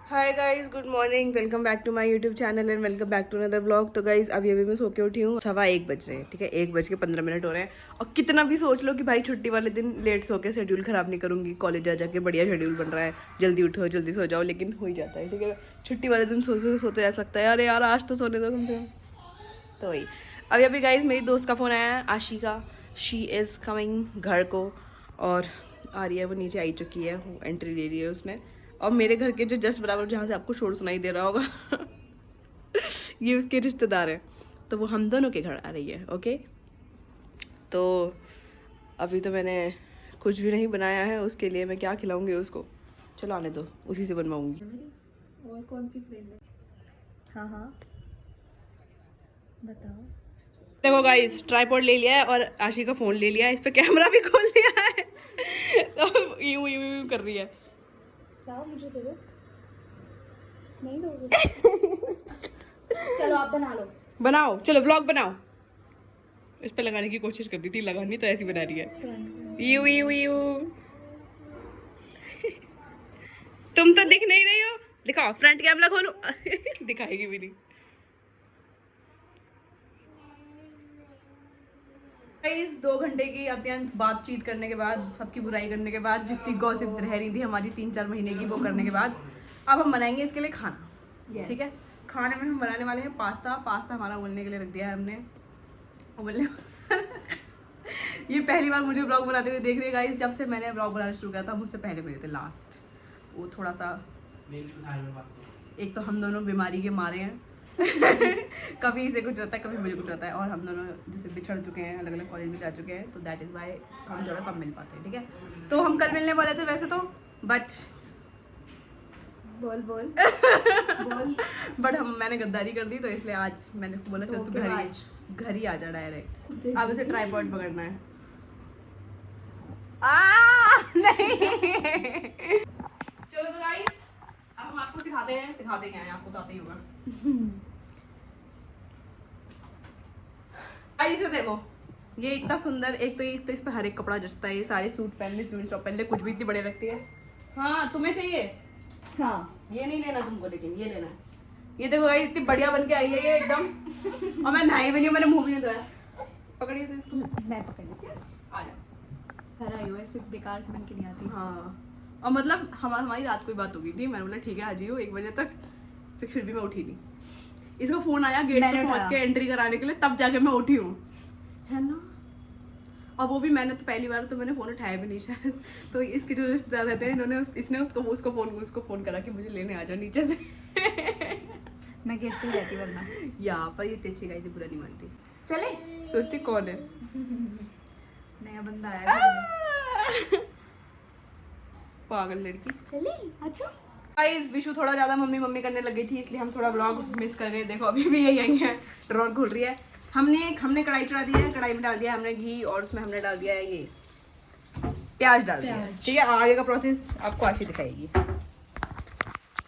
Hi guys, good morning, welcome back to my YouTube channel and welcome back to another blog. तो guys अभी मैं सो के उठी हूँ। 1:15 बज रहे हैं, ठीक है, 1:15 हो रहे हैं। और कितना भी सोच लो कि भाई छुट्टी वाले दिन लेट सो के शेड्यूल ख़राब नहीं करूँगी, कॉलेज जा जाके बढ़िया शेड्यूल बन रहा है, जल्दी उठो जल्दी सो जाओ, लेकिन हो ही जाता है, ठीक है। छुट्टी वाले दिन सोते जा सकता है, अरे यार आज तो सोने दो कम से कम। तो वही अभी गाइस मेरी दोस्त का फ़ोन आया है, आशी का। शी इज़ कमिंग घर को, और आ रही है, वो नीचे आई चुकी है, वो एंट्री ले ली है उसने। और मेरे घर के जो जस्ट बराबर जहाँ से आपको शोर सुनाई दे रहा होगा ये उसके रिश्तेदार हैं, तो वो हम दोनों के घर आ रही है। ओके, तो अभी तो मैंने कुछ भी नहीं बनाया है उसके लिए, मैं क्या खिलाऊंगी उसको, चलो आने दो, उसी से बनवाऊंगी। और कौन सी फ्रेंड है? हाँ हाँ बताओ। देखो गाइस, ट्राइपॉड ले लिया है और आशी का फोन ले लिया है, इस पे कैमरा भी खोल लिया है तो यूं यूं यूं कर रही है। लाओ मुझे दे दो। नहीं दोगे? चलो आप बना लो। बनाओ, चलो ब्लॉग बनाओ। इस पे लगाने की कोशिश कर दी थी, लगानी तो ऐसी बना रही है, यू यू यू तुम तो दिख नहीं रही हो, दिखाओ फ्रंट कैमरा खोलो दिखाएगी भी नहीं। गाइस 2 घंटे की अत्यंत बातचीत करने के बाद, सबकी बुराई करने के बाद, जितनी गॉसिप रह रही थी हमारी 3-4 महीने की, वो करने के बाद अब हम बनाएंगे इसके लिए खाना। ठीक है, खाने में हम बनाने वाले हैं पास्ता हमारा उबलने के लिए रख दिया है हमने, उबलने ये पहली बार मुझे ब्लॉग बनाते हुए देख रही है गाइस। जब से मैंने ब्लॉग बनाना शुरू किया था, मुझसे पहले मेरे थे लास्ट, वो थोड़ा सा, एक तो हम दोनों बीमारी के मारे हैं कभी इसे कुछ रहता है, कभी मुझे कुछ रहता है, और हम दोनों जैसे बिछड़ चुके हैं, अलग अलग कॉलेज में जा चुके हैं, तो दैट इज़ वाई हम थोड़ा कम मिल पाते हैं। ठीक है, तो हम कल मिलने वाले थे वैसे तो, बट बोल बोल बट मैंने गद्दारी कर दी, तो इसलिए आज मैंने उसको बोला चल तू घर ही आ जा डायरेक्ट। अब उसे ट्राइपॉड पकड़ना है। नहीं चलो तो गाइस, अब हम आपको सिखाते क्या है, आपको तो आता ही होगा। ऐसे देखो, ये इतना सुंदर, एक तो इस पे हर एक कपड़ा जचता है, ये सारे सूट पहन ले, जींस टॉप पहन ले, कुछ भी इतनी बढ़िया लगती है। हाँ तुम्हें चाहिए? हाँ ये नहीं लेना तुमको, लेकिन ये लेना है। ये देखो भाई, इतनी बढ़िया बन के आई है ये एकदम और मैं नहाई भी नहीं, मैंने मुंह भी नहीं धोया। पकड़िए तो इसको, मैं पकड़ लेती हूँ। आ जाओ। घर आई हो, ऐसे बेकार से बन के नहीं आती। हाँ, और मतलब हमारी रात को ही बात हो गई थी, मैंने बोला ठीक है आ जाइयो 1 बजे तक, फिर भी मैं उठी नहीं। इसका फोन आया गेट पे पहुंच के एंट्री कराने के लिए, तब जाके मैं उठी हूँ, है ना। और वो भी मैंने तो पहली बार तो मैंने फोन उठाया भी नहीं शायद, तो इसके जो रिश्तेदार रहते हैं इन्होंने इसने उसको फोन करा कि मुझे लेने आ जाओ नीचे से मैं गेट पे ही रहती वरना। या पर ये तेजी गाई थी, बुरा नहीं मानती, चले सोचती कौन है नया बंदा आया घर में। पागल लड़की। चले अच्छा। गाइस विशु थोड़ा ज्यादा मम्मी करने लगी थी, इसलिए हम थोड़ा व्लॉग मिस कर गए। देखो अभी भी यही है, रोड घुल रही है। हमने कढ़ाई चढ़ा दी है, कढ़ाई में डाल दिया हमने घी, और उसमें हमने डाल दिया है ये प्याज डाल दिया। ठीक है, आगे का प्रोसेस आपको आशी दिखाएगी।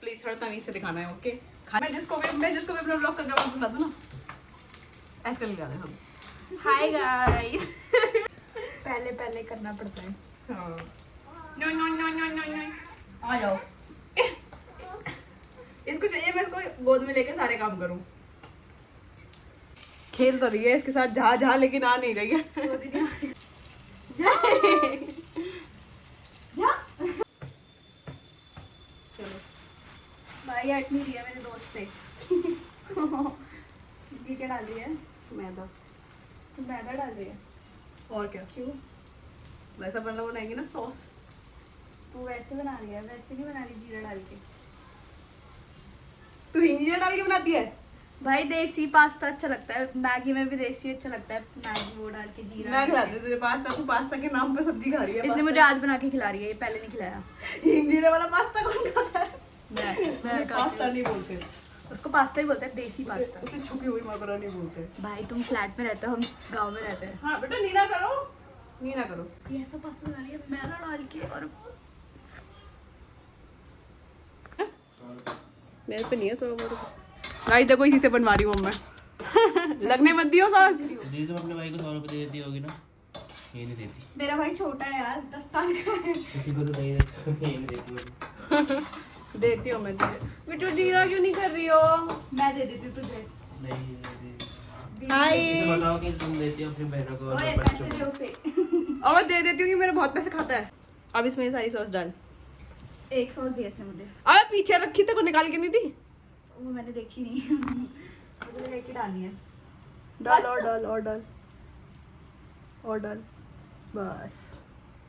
प्लीज थोड़ा तमीज से दिखाना है, ओके। मैं जिसको भी अपना व्लॉग का जवाब बता दूं ना, ऐसे कर लिया हम। हाय गाइस पहले करना पड़ता है। हाँ, नो आ जाओ इसको चाहिए मैं इसको गोद में लेके सारे काम करूं। खेल तो रही है इसके साथ जहा लेकिन आ नहीं रही है। चलो भाई हट नहीं रही है मेरे दोस्त से ये क्या डाल रही है? मैदा। तू मैदा डाल रही है? और क्या, क्यों? वैसा बनाएंगे ना सॉस। तू वैसे बना रही है, वैसे नहीं बना रही जीरा डाल के। तू हिंग डाल के बनाती है? भाई देसी पास्ता अच्छा लगता है, मैगी में भी देसी अच्छा लगता है, मैगी वो डाल के जीरा। मैं खिलाती हूँ तुझे पास्ता, तू पास्ता के नाम पे सब्जी खा रही है। इसने मुझे आज बना के खिला रही है, ये पहले नहीं खिलाया। हिंग जीरे वाला पास्ता कौन खाता है? मैं पास्ता नहीं बोलते उसको, पास्ता ही बोलते हैं, देसी पास्ता। उसे छुपी हुई मकरोनी बोलते हैं। भाई तुम फ्लैट में रहते हो, हम गांव में रहते हैं। हाँ बेटा, नीना करो। ये ऐसा पास्ता बना रही है मैदा डाल के, और मेरे पे नहीं है 100 गाइस, देखो इसी से बनवा रही हूँ मैं लगने मत दियो सॉस। दीदी अपने भाई को 100 रुपए दे देती होगी ना, ये नहीं देती। मेरा भाई छोटा है यार, 10 साल का है। किसी को तो नहीं देती होगी। देती हूँ मैं तुझे। बिट्टू जीरा क्यों नहीं कर रही हो? मैं दे देती हूँ तुझे। नहीं हाय। तो बताओ कि तुम देती हो अपनी बहनों को और ओए बच्चों पैसे दे को। उसे। और मैं दे देती हूँ कि मेरे बहुत पैसे खाता है। अब इसमें ये सारी सॉस डाल। एक सॉस दिया इसने मुझे, अबे पीछे रखी तो को निकाल के नहीं दी। वो मैंने देखी नहीं। मुझे लगा कि डालनी है। डाल और डाल और डाल और डाल, बस।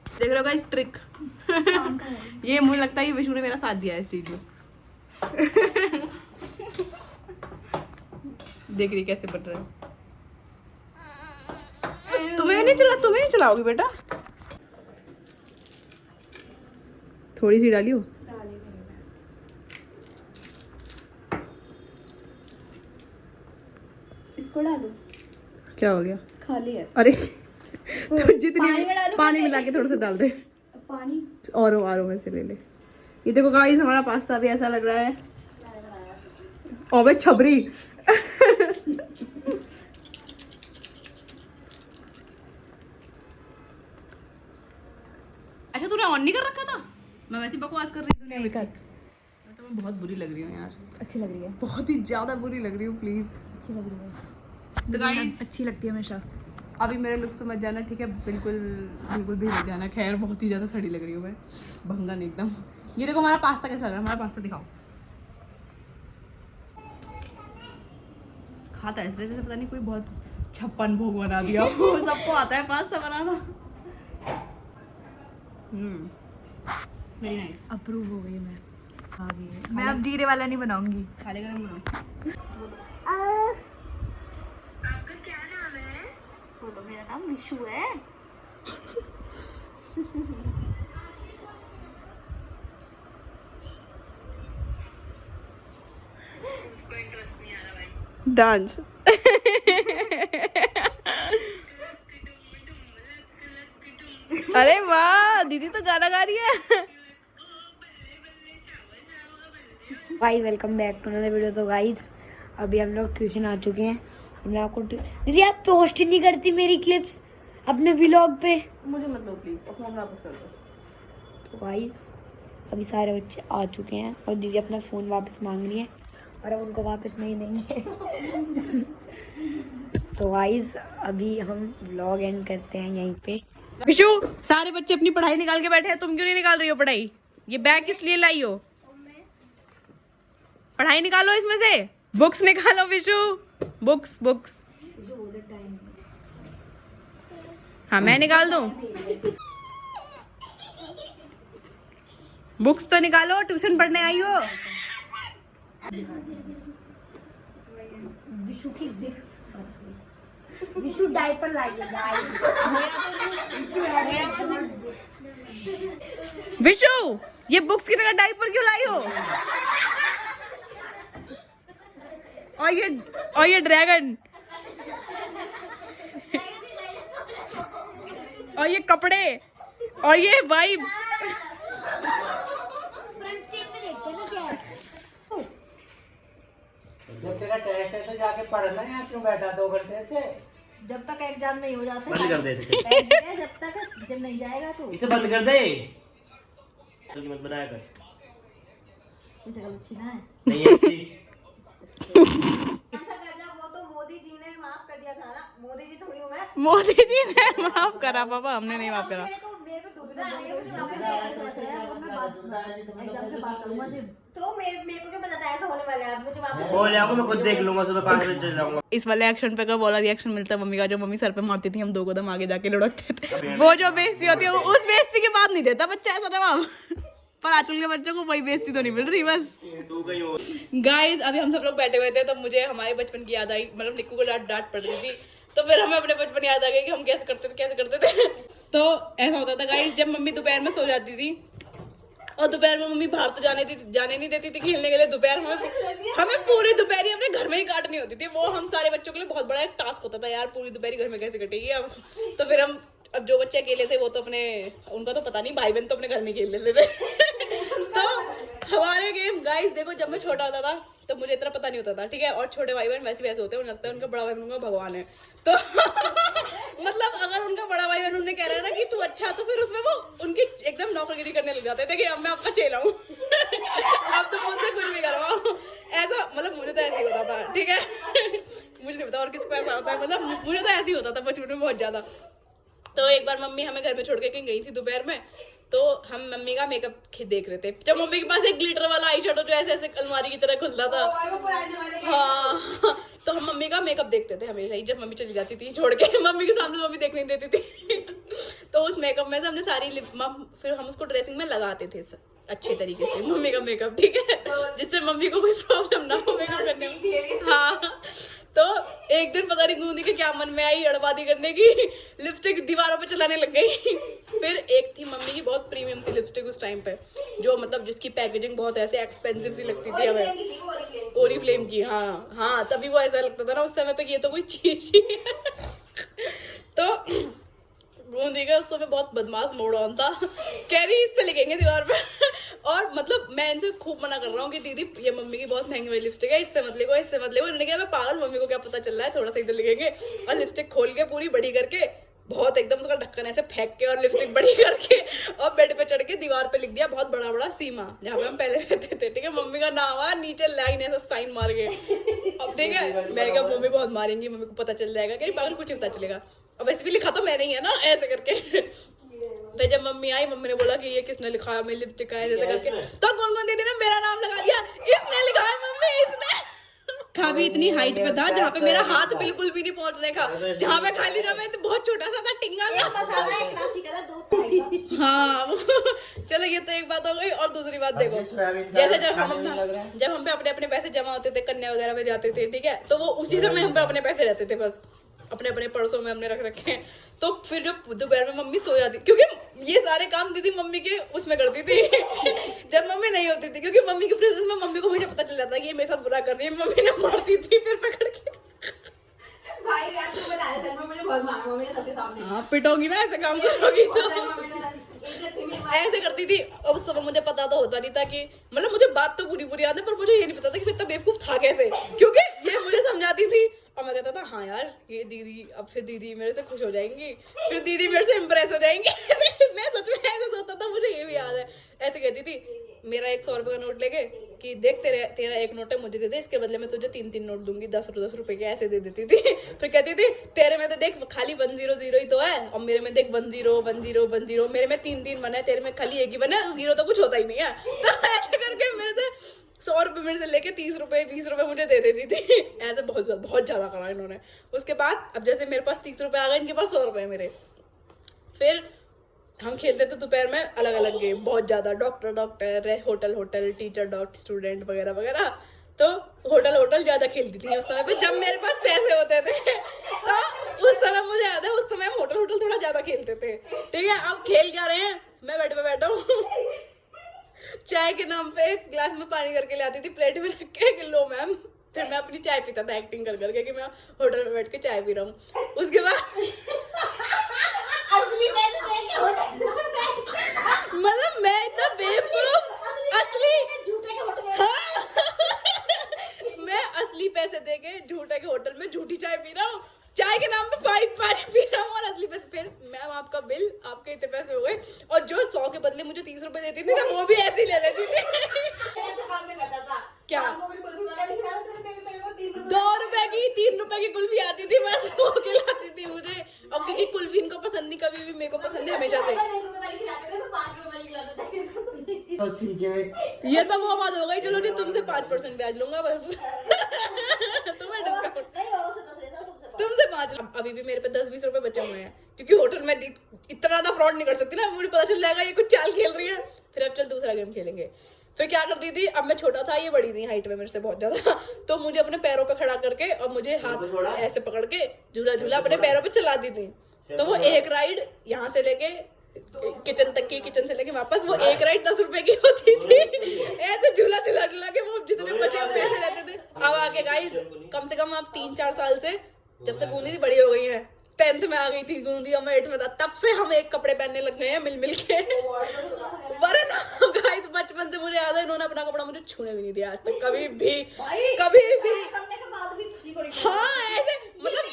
देख रहे हो गाइस ट्रिक। काम का है। ये मुझे लगता है ये विष्णु ने मेरा साथ दिया है इस चीज में। देख रही कैसे बन रहा है। तुम्हें नहीं चलाओगी बेटा? थोड़ी सी डाली हो। डाली नहीं मैं। इसको डालूं? क्या हो गया? खाली है। अरे तो जितनी पानी में डालूं पानी पहले? मिला के थोड़ा सा डाल दे। पानी और आरो में से ले ले। ये देखो गाइस हमारा पास्ता भी ऐसा लग रहा है। ओबे छबरी। अच्छा तूने ऑन नहीं कर रखा था? मैं वैसे बकवास कर रही थी। नहीं कर। तो मैं बहुत बुरी लग रही हूँ यार, अच्छी लग रही है। बहुत ही ज्यादा बुरी लग रही हूँ प्लीज। अच्छी लग रही है। तो गाइस अच्छी लगती है हमेशा। अभी मेरे लुक्स पे मत जाना, ठीक है? बिल्कुल बिल्कुल भी मत जाना। खैर बहुत ही ज़्यादा सड़ी लग रही हूँ मैं, भंगन एकदम। ये देखो हमारा पास्ता कैसा लग रहा है। हमारा पास्ता दिखाओ। खाता है ऐसे जैसे पता नहीं कोई बहुत 56 भोग बना दिया हो। सबको आता है पास्ता बनाना। Very nice. अप्रूव हो गई मैं। आ गई मैं अब जीरे वाला नहीं बनाऊंगी। खा लेगा ना। बोलो मेरा नाम विशु है। डांस। अरे वाह दीदी तो गाना गा रही है। भाई welcome back to another video. तो गाइस अभी हम लोग ट्यूशन आ चुके हैं। मैं आपको दीदी आप पोस्ट ही नहीं करती मेरी क्लिप्स अपने व्लॉग पे। मुझे मत लो प्लीज, फोन वापस कर दो। तो गाइस अभी सारे बच्चे आ चुके हैं और दीदी अपना फ़ोन वापस मांग रही है और अब उनको वापस नहीं देंगे। तो गाइस अभी हम व्लॉग एंड करते हैं यहीं पे। विशु सारे बच्चे अपनी पढ़ाई निकाल के बैठे हैं, तुम क्यों नहीं निकाल रही हो पढ़ाई? ये बैग किस लिए लाई हो? पढ़ाई निकालो इसमें से, बुक्स निकालो विशु। Books books. हाँ मैं निकाल दूं? बुक्स तो निकालो, ट्यूशन पढ़ने आई हो। विशु की जिप विशु डायपर लाइए विशु ये बुक्स की जगह डायपर क्यों लाई हो? और ये ड्रैगन और ये कपड़े और ये वाइब्स। जब तेरा टेस्ट है तो जाके पढ़ना है, क्यों बैठा 2 घंटे से? जब तक एग्जाम नहीं हो जाता बंद कर दे इसे। जब तक जब नहीं जाएगा तो इसे बंद कर दे। जल्दी मत बनाया कर। इसे गलत छीना है। नहीं अच्छी। वो तो मोदी जी ने माफ कर दिया था ना। मोदी जी थोड़ी हूँ मैं। मोदी जी ने माफ करा पापा, हमने नहीं माफ करा। मेरे पे दूसरा आ गया, मुझे वापस बात करूंगा सिर्फ। तो मेरे को क्या पता था ऐसा होने वाला है। आप मुझे वापस बोल जाऊंगा, मैं खुद देख लूंगा। सुबह 5 बजे चले जाऊंगा। इस वाले एक्शन पे का बोला रिएक्शन मिलता है मम्मी का, जो मम्मी सर पे मारती थी, हम 2 कदम आगे जाके लुढ़कते थे। वो जो बेइज्जती होती है उस बेइज्जती के बाद नहीं देता बच्चा ऐसा जवाब। पर आजकल के बच्चों को वही बेइज्जती तो नहीं मिल रही बस। तू कहीं और। गाइस अभी हम सब लोग बैठे हुए थे तो मुझे हमारे बचपन की याद आई। मतलब निक्कू को डांट पड़ रही थी तो फिर हमें अपने बचपन याद आ गया कि हम कैसे करते थे। तो ऐसा होता था गाइस, जब मम्मी दोपहर में सो जाती थी और दोपहर में मम्मी बाहर तो जाने नहीं देती थी खेलने के लिए। दोपहर में हमें पूरी दोपहर ही अपने घर में ही काटनी होती थी। वो हम सारे बच्चों के लिए बहुत बड़ा एक टास्क होता था यार, पूरी दोपहर घर में कैसे कटेगी। अब तो फिर हम अब जो बच्चे अकेले थे वो तो अपने, उनका तो पता नहीं, भाई बहन तो अपने घर में खेल लेते थे। तो हमारे गेम गाइस देखो, जब मैं छोटा होता था तो मुझे इतना पता नहीं होता था, ठीक है, और छोटे भाई बहन वैसे वैसे होते हैं, उन्हें लगता है उनका बड़ा भाई बहन उनका भगवान है। तो मतलब अगर उनका बड़ा भाई बहन उन्हें कह रहा है ना कि तू अच्छा, तो फिर उसमें वो उनकी एकदम नौकरगिरी करने लग जाते थे कि अब मैं आपका चेला हूँ। अब तो मुझसे कुछ भी करवाओ, ऐसा मतलब मुझे तो ऐसे ही होता था, ठीक है। मुझे नहीं पता और किसको ऐसा होता है, मतलब मुझे तो ऐसे ही होता था बचपन में बहुत ज्यादा। तो एक बार मम्मी हमें घर में छोड़ के कहीं गई थी दोपहर में, तो हम मम्मी का मेकअप देख रहे थे, जब मम्मी के पास एक ग्लिटर वाला आई शेडो जो ऐसे ऐसे अलमारी की तरह खुलता था, हाँ, तो हम मम्मी का मेकअप देखते थे हमेशा ही, जब मम्मी चली जाती थी छोड़ के, मम्मी के सामने मम्मी देख नहीं देती थी। तो उस मेकअप में से हमने सारी फिर हम उसको ड्रेसिंग में लगाते थे अच्छे तरीके से मम्मी का मेकअप, ठीक है, जिससे मम्मी को कोई प्रॉब्लम ना हो मेकअप करने में। हाँ, तो एक दिन पता नहीं गूंदी के क्या मन में आई अड़बादी करने की, लिपस्टिक दीवारों पे चलाने लग गई। फिर एक थी मम्मी की बहुत प्रीमियम सी लिपस्टिक उस टाइम पे, जो मतलब जिसकी पैकेजिंग बहुत ऐसे एक्सपेंसिव सी लगती थी हमें, ओरीफ्लेम की। हाँ हाँ, तभी वो ऐसा लगता था ना उस समय पे कि ये तो कोई चीज ही है। तो गूंदी का उस समय बहुत बदमाश मोड़ ऑन था, कह रही इससे लिखेंगे दीवार पे। और मतलब मैं इनसे खूब मना कर रहा हूँ कि दीदी ये मम्मी की बहुत महंगी वाली लिपस्टिक है, इससे मत लिखो, इससे मत लिखो। इन्होंने कहा मैं पागल, मम्मी को क्या पता चल रहा है, थोड़ा सा इधर लिखेंगे। और लिपस्टिक खोल के पूरी बड़ी करके, बहुत एकदम उसका ढक्कन ऐसे फेंक के और लिपस्टिक बड़ी करके और बेड पे चढ़ के दीवार पे लिख दिया बहुत बड़ा बड़ा सीमा, जहाँ पे हम पहले रहते थे, ठीक है, मम्मी का नाम आया नीचे लाइन ऐसा साइन मार के। अब ठीक है, मैंने कहा मम्मी बहुत मारेंगी, मम्मी को पता चल जाएगा, कहीं पागल कुछ नहीं पता चलेगा, अब वैसे भी लिखा तो मैंने ही है ना, ऐसे करके। फिर जब मम्मी आई, मम्मी ने बोला कि ये किसने लिखा है, मेरी लिपस्टिक है जैसे करके, तो कौन दीदी ने मेरा नाम लगा दिया, इसने लिखा है मम्मी, इसने। खा भी इतनी हाइट पे था जहाँ पे मेरा हाथ बिल्कुल भी नहीं पहुंचने का, जहाँ पे खाली जगह तो बहुत छोटा सा था, टिंगा सा। हाँ चलो ये तो एक बात हो गई। और दूसरी बात देखो, जैसे जब हम पे अपने अपने पैसे जमा होते थे, कन्या वगैरह में जाते थे, ठीक है, तो वो उसी समय हम पे अपने पैसे रहते थे, बस अपने अपने पर्सों में हमने रख रखे हैं। तो फिर जब दोपहर में मम्मी सो जाती, क्योंकि ये सारे काम दीदी मम्मी के उसमें करती थी जब मम्मी नहीं होती थी, क्योंकि मम्मी की प्रेजेंस में मम्मी को मुझे पता चल जाता है कि ये मेरे साथ बुरा कर रही है, मम्मी ने मारती थी फिर पकड़ के। भाई यार तू बता दे, मुझे बहुत मारा मम्मी ने सबके सामने। हाँ पिटोगी ना, ऐसे काम करोगी तो ऐसे करती थी। अब उस समय मुझे पता तो होता नहीं था कि, मतलब मुझे बात तो पूरी पूरी याद है, पर मुझे ये नहीं पता था कि इतना बेवकूफ था कैसे, क्योंकि ये मुझे समझाती थी और मैं कहता था हाँ यार ये दीदी, अब फिर दीदी मेरे से खुश हो जाएंगी, फिर दीदी मेरे से इम्प्रेस हो जाएंगी। मैं सच में ऐसे सोचता था, मुझे ये भी याद है। ऐसे कहती थी, मेरा 100 रुपये का नोट लेके कि देख तेरा एक नोट है, मुझे दे दे, इसके बदले में तुझे 3 नोट दूंगी 10 रुपए के, ऐसे दे देती थी। फिर कहती थी तेरे में तो देख खाली 100 ही तो है, और मेरे में देख 10 मेरे में 3 बना है, तेरे में खाली एक ही बना है, 0 तो कुछ होता ही नहीं है। तो ऐसे करके मेरे से 100 रुपये मेरे से लेके 30 रुपये 20 रुपये मुझे दे देती थी। ऐसे बहुत ज्यादा करा इन्होंने। उसके बाद अब जैसे मेरे पास 30 रुपये आ गए, इनके पास 100 रुपये मेरे। फिर हम खेलते थे दोपहर में अलग अलग गेम, बहुत ज्यादा, doctor, hotel, teacher doctor, student वगैरह वगैरह। तो होटल ज्यादा खेलती थी उस समय पे, जब मेरे पास पैसे होते थे। तो उस समय मुझे याद है, उस समय हम होटल थोड़ा ज्यादा खेलते थे, ठीक है। अब खेल क्या रहे हैं, मैं बेड पे बैठा हूँ, चाय के नाम पे एक गिलास में पानी करके ले आती थी प्लेट में रख के कि लो मैम। फिर मैं अपनी चाय पीता था एक्टिंग कर करके कि मैं होटल में बैठ के चाय पी रहा हूँ। उसके बाद मतलब मैं इतना बेवकूफ, मैं असली पैसे देके झूठे के होटल में झूठी चाय पी रहा हूँ, चाय के नाम पे पानी पी रहा हूँ, और असली पैसे। फिर मैम आपका बिल, आपके इतने पैसे हो गए। और जो 100 के बदले मुझे 30 रुपए देती थी ना, वो भी ऐसे ही ले लेती थी। क्या 2 रुपए की 3 रुपए की कुल्फी आती थी, बस वो खिलाती थी मुझे। और क्योंकि कुल्फी इनको पसंद नहीं, कभी भी, मेरे को पसंद है हमेशा से। ये तो वो बात हो गई, चलो जी तुमसे 5% ब्याज लूंगा बस। तुम्हें डिस्काउंट तुमसे 5। अभी भी मेरे पे 10-20 रुपए बचे हुए हैं, क्योंकि होटल में इतना ज्यादा फ्रॉड नहीं कर सकती ना, मुझे पता चल जाएगा ये कुछ चाल खेल रही है। फिर अब चल दूसरा गेम खेलेंगे। फिर क्या करती थी, अब मैं छोटा था, ये बड़ी थी हाइट में मेरे से बहुत ज्यादा, तो मुझे अपने पैरों पे खड़ा करके और मुझे हाथ ऐसे पकड़ के झूला अपने पैरों पे चलाती थी। तो वो एक राइड यहाँ से लेके किचन तक की, किचन से लेके वापस, वो एक राइड 10 रुपए की होती थी। ऐसे झूला के वो जितने बचे हुए पैसे रहते थे। अब आके गाइस कम से कम आप 3-4 साल से, जब से गूंदी थी बड़ी हो गई है, 10th में आ गई थी गूंदी और मैं 8th में था, तब से हम एक कपड़े पहनने लग गए हैं मिल मिल के। वरना गाइस बचपन से मुझे याद है इन्होंने अपना कपड़ा मुझे छूने भी नहीं दिया आज तक, कभी भी कभी भी। हाँ ऐसे मतलब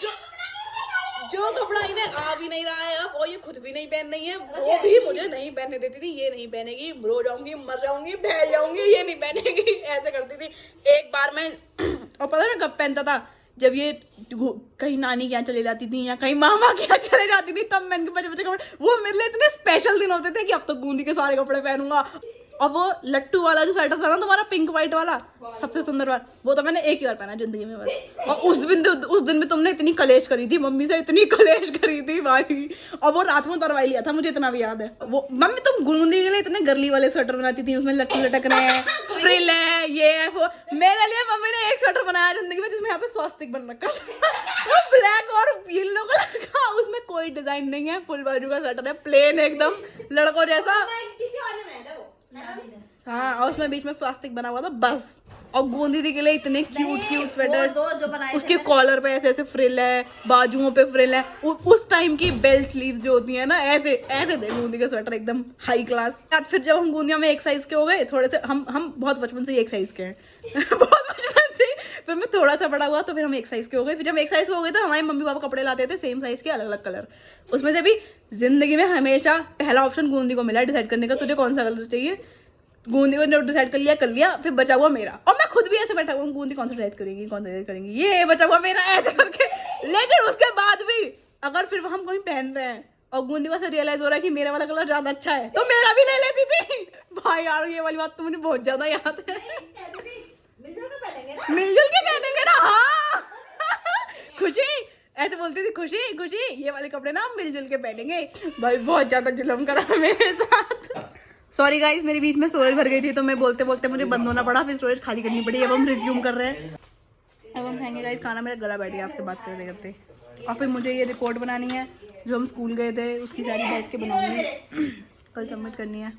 जो कपड़ा इन्हें आ भी नहीं रहा है अब और ये खुद भी नहीं पहन रही है, वो भी मुझे नहीं पहनने देती थी। ये नहीं पहनेगी, रो जाऊंगी, मर जाऊंगी, बह जाऊंगी, ये नहीं पहनेगी, ऐसे करती थी। एक बार मैं और पता है मैं कब पहनता था, जब ये कहीं नानी के यहाँ चले जाती थी या कहीं मामा के यहाँ चले जाती थी, तब मैं इनके बचे बचे कपड़े, वो मेरे लिए इतने स्पेशल दिन होते थे कि अब तो बूंदी के सारे कपड़े पहनूंगा। और वो लट्टू वाला जो स्वेटर था ना तुम्हारा, पिंक व्हाइट वाला, सबसे सुंदर वाला, वो तो मैंने एक ही बार पहना जिंदगी में बस। और उस दिन भी तुमने इतनी कलेश करी थी मम्मी से, इतनी कलेश करी थी भाई। और वो रात में उतरवा लिया था, मुझे इतना भी याद है। वो मम्मी तुम बूंदी के लिए इतने गर्ली वाले स्वेटर बनाती थी, उसमें लट्टू लटक रहे हैं, फ्रिल है, ये है वो। मेरे लिए मम्मी ने एक स्वेटर बनाया जिंदगी में जिसमें यहाँ पे स्वास्तिक बन रखा था, वो ब्लैक और येलो कलर का, उसमें कोई डिजाइन नहीं है, फुल बाजू का स्वेटर है, प्लेन एकदम लड़कों जैसा। हाँ और उसमें बीच में स्वास्तिक बना हुआ था बस। और गोंदी दी के लिए इतने क्यूट स्वेटर्स, उसके कॉलर पे ऐसे ऐसे फ्रिल है, बाजुओं पे फ्रिल है, उस टाइम की बेल स्लीव्स जो होती है ना, ऐसे ऐसे थे गोंदी के स्वेटर एकदम हाई क्लास। फिर जब हम गोंदिया में एक साइज के हो गए थोड़े से, हम बहुत बचपन से एक साइज के हैं बहुत बचपन से। फिर मैं थोड़ा सा बड़ा हुआ तो फिर हम एक साइज के हो गए। फिर जब एक साइज के हो गए तो हमारे मम्मी पापा कपड़े लाते थे सेम साइज के अलग अलग कलर, उसमें से भी जिंदगी में हमेशा पहला ऑप्शन गोंदी को मिला डिसाइड करने का, तुझे कौन सा कलर चाहिए। गोंदी को जब डिसाइड कर लिया, फिर बचा हुआ मेरा। और मैं खुद भी ऐसे बैठा हुआ, गोंदी कौन सा डिसाइड करेंगी, कौन सा डिसाइड करेंगी, ये बचा हुआ मेरा, ऐसे करके। लेकिन उसके बाद भी अगर फिर हम कहीं पहन रहे हैं और गोंदी को से रियलाइज हो रहा है कि मेरा वाला कलर ज्यादा अच्छा है, तो मेरा भी ले लेती थी भाई। यार ये वाली बात तो मुझे बहुत ज्यादा याद है। मिलजुल के पहनेंगे ना, हाँ खुशी ऐसे बोलती थी, खुशी खुशी ये वाले कपड़े ना हम मिलजुल के पहनेंगे। भाई बहुत ज्यादा जुल्म करा मेरे साथ। सॉरी गाइस, मेरे बीच में स्टोरेज भर गई थी तो मैं बोलते बोलते मुझे बंद होना पड़ा, फिर स्टोरेज खाली करनी पड़ी। अब हम रिज्यूम कर रहे हैं, अब हम खाएंगे गाइस खाना। मेरा गला बैठ गया आपसे बात करते करते। और फिर मुझे ये रिपोर्ट बनानी है जो हम स्कूल गए थे, उसकी सारी बैठ के बनाऊंगी, कल सबमिट करनी है।